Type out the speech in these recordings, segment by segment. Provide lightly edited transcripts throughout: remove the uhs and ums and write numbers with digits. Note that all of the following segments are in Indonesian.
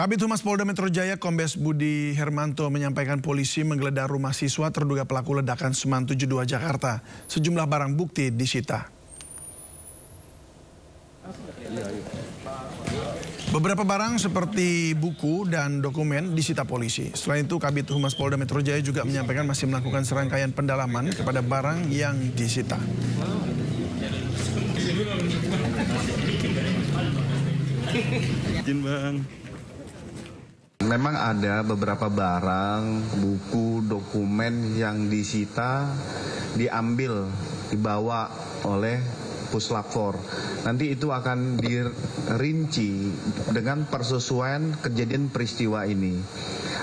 Kabid Humas Polda Metro Jaya Kombes Budi Hermanto menyampaikan polisi menggeledah rumah siswa terduga pelaku ledakan Seman 72 Jakarta. Sejumlah barang bukti disita. Beberapa barang seperti buku dan dokumen disita polisi. Selain itu, Kabid Humas Polda Metro Jaya juga menyampaikan masih melakukan serangkaian pendalaman kepada barang yang disita. Memang ada beberapa barang, buku, dokumen yang disita, dibawa oleh Puslap 4. Nanti itu akan dirinci dengan persesuaian kejadian peristiwa ini.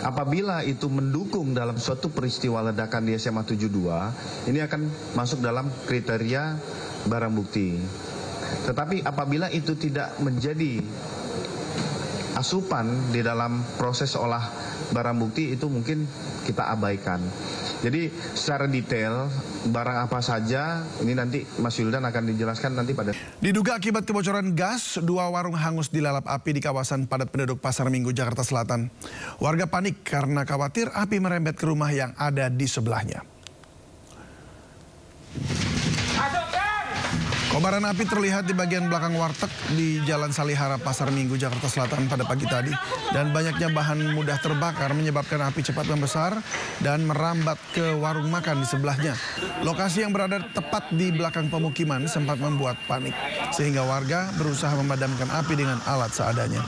Apabila itu mendukung dalam suatu peristiwa ledakan di SMA 72, ini akan masuk dalam kriteria barang bukti. Tetapi apabila itu tidak menjadi asupan di dalam proses olah barang bukti, itu mungkin kita abaikan. Jadi secara detail barang apa saja ini nanti Mas Yuldan akan dijelaskan nanti pada. Diduga akibat kebocoran gas, 2 warung hangus dilalap api di kawasan padat penduduk Pasar Minggu, Jakarta Selatan. Warga panik karena khawatir api merembet ke rumah yang ada di sebelahnya. Kobaran api terlihat di bagian belakang warteg di Jalan Salihara, Pasar Minggu, Jakarta Selatan pada pagi tadi. Dan banyaknya bahan mudah terbakar menyebabkan api cepat membesar dan merambat ke warung makan di sebelahnya. Lokasi yang berada tepat di belakang pemukiman sempat membuat panik, sehingga warga berusaha memadamkan api dengan alat seadanya.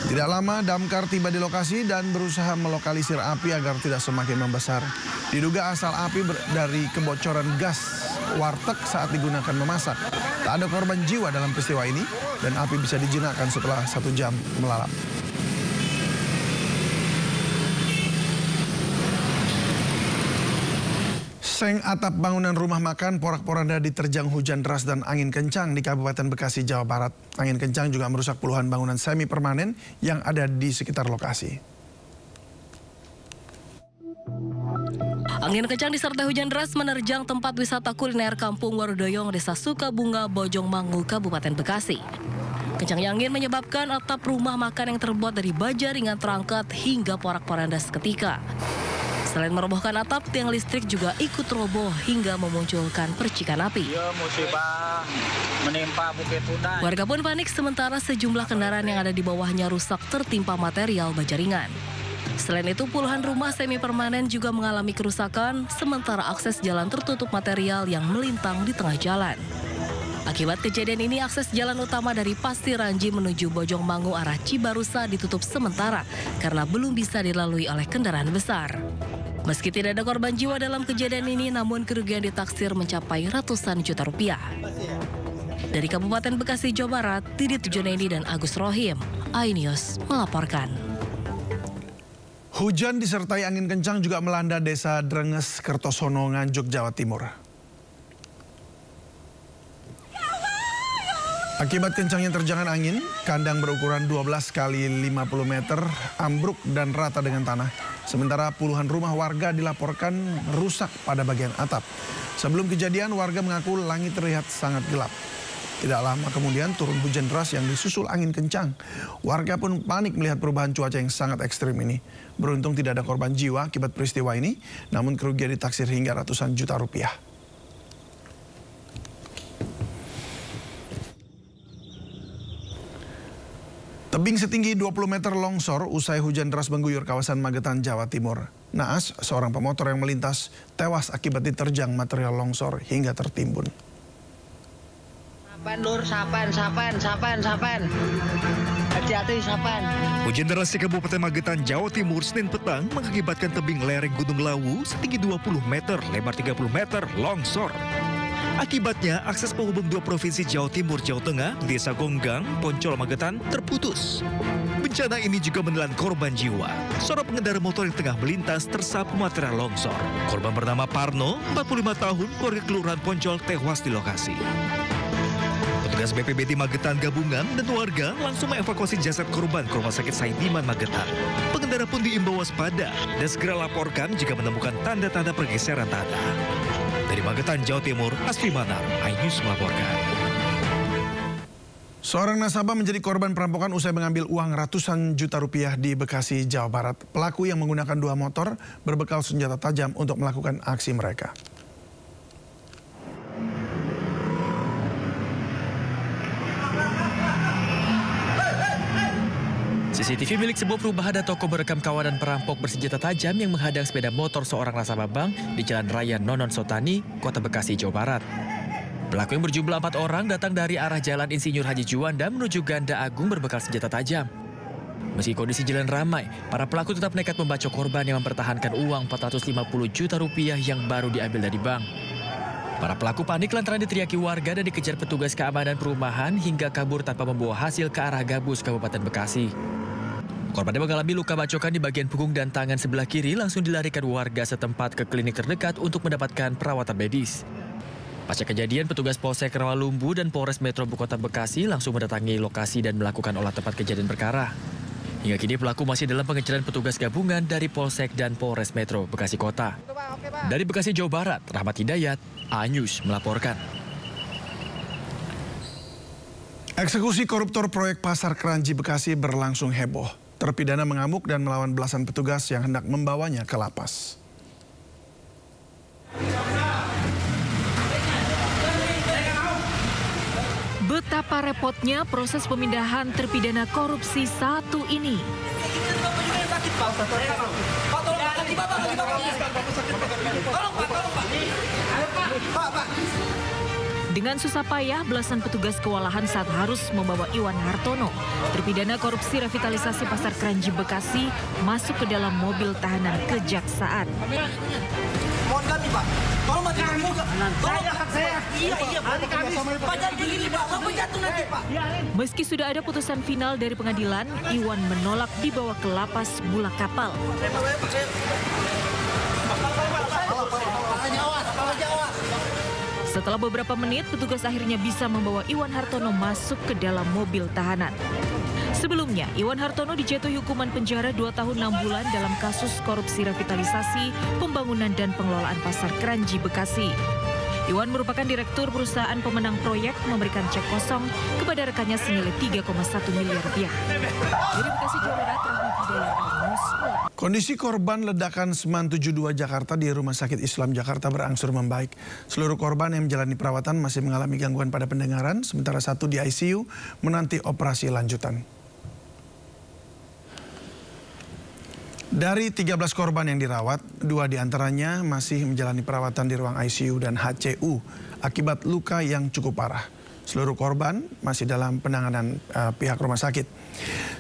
Tidak lama damkar tiba di lokasi dan berusaha melokalisir api agar tidak semakin membesar. Diduga asal api dari kebocoran gas warteg saat digunakan memasak. Tak ada korban jiwa dalam peristiwa ini dan api bisa dijinakkan setelah 1 jam melalap. Seng atap bangunan rumah makan porak-poranda diterjang hujan deras dan angin kencang di Kabupaten Bekasi, Jawa Barat. Angin kencang juga merusak puluhan bangunan semi permanen yang ada di sekitar lokasi. Angin kencang disertai hujan deras menerjang tempat wisata kuliner Kampung Warudoyong, Desa Sukabunga, Bojongmangu, Kabupaten Bekasi. Kencangnya angin menyebabkan atap rumah makan yang terbuat dari baja ringan terangkat hingga porak-poranda seketika. Selain merobohkan atap, tiang listrik juga ikut roboh hingga memunculkan percikan api. Musibah menimpa Bukit Tunda. Warga pun panik sementara sejumlah kendaraan yang ada di bawahnya rusak tertimpa material baja ringan. Selain itu, puluhan rumah semi permanen juga mengalami kerusakan, sementara akses jalan tertutup material yang melintang di tengah jalan. Akibat kejadian ini, akses jalan utama dari Pasir Ranji menuju Bojongmangu arah Cibarusa ditutup sementara karena belum bisa dilalui oleh kendaraan besar. Meski tidak ada korban jiwa dalam kejadian ini, namun kerugian ditaksir mencapai ratusan juta rupiah. Dari Kabupaten Bekasi, Jawa Barat, Didit Junaidi dan Agus Rohim, iNews melaporkan. Hujan disertai angin kencang juga melanda Desa Drenges, Kertosono, Nganjuk, Jawa Timur. Akibat kencangnya terjangan angin, kandang berukuran 12 kali 50 meter ambruk dan rata dengan tanah. Sementara puluhan rumah warga dilaporkan rusak pada bagian atap. Sebelum kejadian, warga mengaku langit terlihat sangat gelap. Tidak lama kemudian turun hujan deras yang disusul angin kencang. Warga pun panik melihat perubahan cuaca yang sangat ekstrim ini. Beruntung tidak ada korban jiwa akibat peristiwa ini, namun kerugian ditaksir hingga ratusan juta rupiah. Tebing setinggi 20 meter longsor usai hujan deras mengguyur kawasan Magetan, Jawa Timur. Naas, seorang pemotor yang melintas, tewas akibat diterjang material longsor hingga tertimbun. Sapan. Hati-hati, sapan. Hujan deras di Kabupaten Magetan, Jawa Timur, Senin petang mengakibatkan tebing lereng Gunung Lawu setinggi 20 meter, lebar 30 meter, longsor. Akibatnya, akses penghubung 2 provinsi Jawa Timur, Jawa Tengah, Desa Gonggang, Poncol, Magetan, terputus. Bencana ini juga menelan korban jiwa. Seorang pengendara motor yang tengah melintas tersapu material longsor. Korban bernama Parno, 45 tahun, warga Kelurahan Poncol, tewas di lokasi. Petugas BPBD Magetan gabungan dan warga langsung mengevakuasi jasad korban ke Rumah Sakit Saidiman Magetan. Pengendara pun diimbau waspada dan segera laporkan jika menemukan tanda-tanda pergeseran tanah. Dari Magetan, Jawa Timur, Asfi Manar, iNews melaporkan. Seorang nasabah menjadi korban perampokan usai mengambil uang ratusan juta rupiah di Bekasi, Jawa Barat. Pelaku yang menggunakan 2 motor berbekal senjata tajam untuk melakukan aksi mereka. CCTV milik sebuah perumahan dan toko merekam kawanan perampok bersenjata tajam yang menghadang sepeda motor seorang nasabah bank di Jalan Raya Nonon Sotani, Kota Bekasi, Jawa Barat. Pelaku yang berjumlah 4 orang datang dari arah Jalan Insinyur Haji Juanda menuju Ganda Agung berbekal senjata tajam. Meski kondisi jalan ramai, para pelaku tetap nekat membacok korban yang mempertahankan uang 450 juta rupiah yang baru diambil dari bank. Para pelaku panik lantaran diteriaki warga dan dikejar petugas keamanan perumahan hingga kabur tanpa membawa hasil ke arah Gabus, Kabupaten Bekasi. Korban yang mengalami luka bacokan di bagian punggung dan tangan sebelah kiri langsung dilarikan warga setempat ke klinik terdekat untuk mendapatkan perawatan medis. Pasca kejadian, petugas Polsek Rawalumbu dan Polres Metro Kota Bekasi langsung mendatangi lokasi dan melakukan olah tempat kejadian perkara. Hingga kini pelaku masih dalam pengejaran petugas gabungan dari Polsek dan Polres Metro Bekasi Kota. Dari Bekasi, Jawa Barat, Rahmat Hidayat, A-News melaporkan. Eksekusi koruptor proyek Pasar Kranji Bekasi berlangsung heboh. Terpidana mengamuk dan melawan belasan petugas yang hendak membawanya ke lapas. Betapa repotnya proses pemindahan terpidana korupsi satu ini. Dengan susah payah, belasan petugas kewalahan saat harus membawa Iwan Hartono, terpidana korupsi revitalisasi Pasar Kranji Bekasi, masuk ke dalam mobil tahanan kejaksaan. Mohon kami, Pak. Tolong mati kamu. Meski sudah ada putusan final dari pengadilan, Iwan menolak dibawa ke lapas Bulak Kapal. Setelah beberapa menit, petugas akhirnya bisa membawa Iwan Hartono masuk ke dalam mobil tahanan. Sebelumnya, Iwan Hartono dijatuhi hukuman penjara 2 tahun 6 bulan dalam kasus korupsi revitalisasi, pembangunan dan pengelolaan Pasar Kranji Bekasi. Iwan merupakan direktur perusahaan pemenang proyek memberikan cek kosong kepada rekannya senilai 3,1 miliar rupiah. Dari Bekasi, Jawa Barat, Rahmat Hidayat, A-News. Kondisi korban ledakan Seman 72 Jakarta di Rumah Sakit Islam Jakarta berangsur membaik. Seluruh korban yang menjalani perawatan masih mengalami gangguan pada pendengaran, sementara 1 di ICU menanti operasi lanjutan. Dari 13 korban yang dirawat, 2 diantaranya masih menjalani perawatan di ruang ICU dan HCU akibat luka yang cukup parah. Seluruh korban masih dalam penanganan pihak rumah sakit.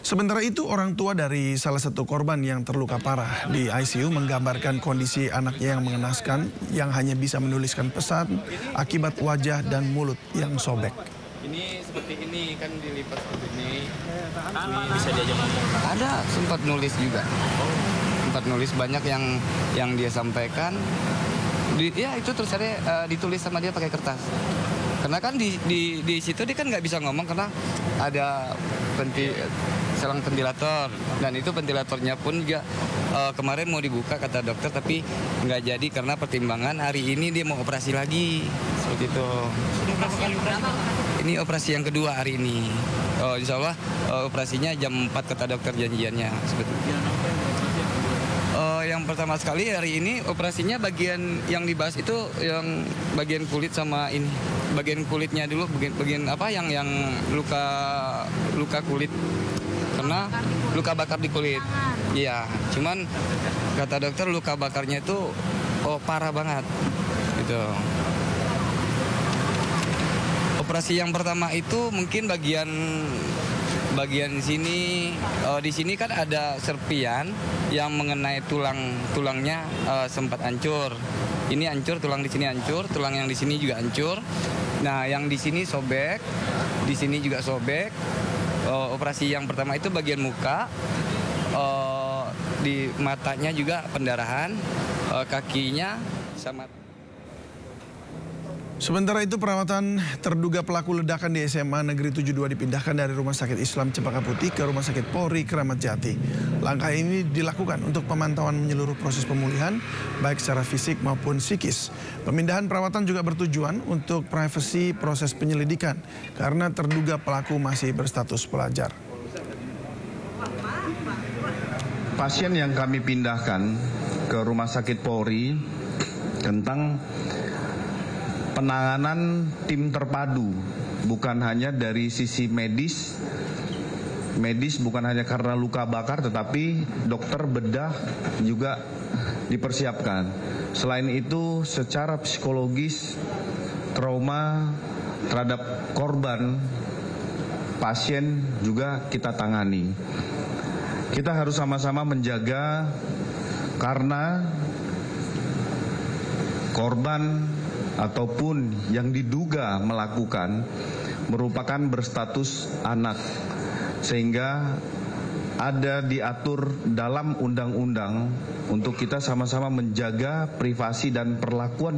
Sementara itu, orang tua dari salah satu korban yang terluka parah di ICU menggambarkan kondisi anaknya yang mengenaskan, yang hanya bisa menuliskan pesan akibat wajah dan mulut yang sobek. Ini seperti ini kan dilipat seperti ini bisa diajak ngomong. Ada sempat nulis juga, sempat nulis banyak yang dia sampaikan. Ya itu terus ada ditulis sama dia pakai kertas. Karena kan di situ dia kan nggak bisa ngomong karena ada selang ventilator dan itu ventilatornya pun juga kemarin mau dibuka kata dokter tapi nggak jadi karena pertimbangan hari ini dia mau operasi lagi seperti itu. Ini operasi yang kedua hari ini. Insya Allah operasinya jam 4 kata dokter janjiannya. Yang pertama sekali hari ini operasinya bagian yang dibahas itu yang bagian kulit sama ini. Bagian kulitnya dulu, bagian apa yang luka kulit. Karena luka bakar di kulit. Iya, cuman kata dokter luka bakarnya itu parah banget. Gitu. Operasi yang pertama itu mungkin bagian sini, di sini kan ada serpian yang mengenai tulangnya sempat hancur. Ini hancur, tulang di sini hancur, tulang yang di sini juga hancur. Nah, yang di sini sobek, di sini juga sobek. Operasi yang pertama itu bagian muka, di matanya juga pendarahan, kakinya sama. Sementara itu perawatan terduga pelaku ledakan di SMA Negeri 72 dipindahkan dari Rumah Sakit Islam Cempaka Putih ke Rumah Sakit Polri Kramat Jati. Langkah ini dilakukan untuk pemantauan menyeluruh proses pemulihan baik secara fisik maupun psikis. Pemindahan perawatan juga bertujuan untuk privasi proses penyelidikan karena terduga pelaku masih berstatus pelajar. Pasien yang kami pindahkan ke Rumah Sakit Polri tentang penanganan tim terpadu, bukan hanya dari sisi medis bukan hanya karena luka bakar, tetapi dokter bedah juga dipersiapkan. Selain itu, secara psikologis, trauma terhadap korban, pasien juga kita tangani. Kita harus sama-sama menjaga karena korban ataupun yang diduga melakukan merupakan berstatus anak, sehingga ada diatur dalam undang-undang untuk kita sama-sama menjaga privasi dan perlakuan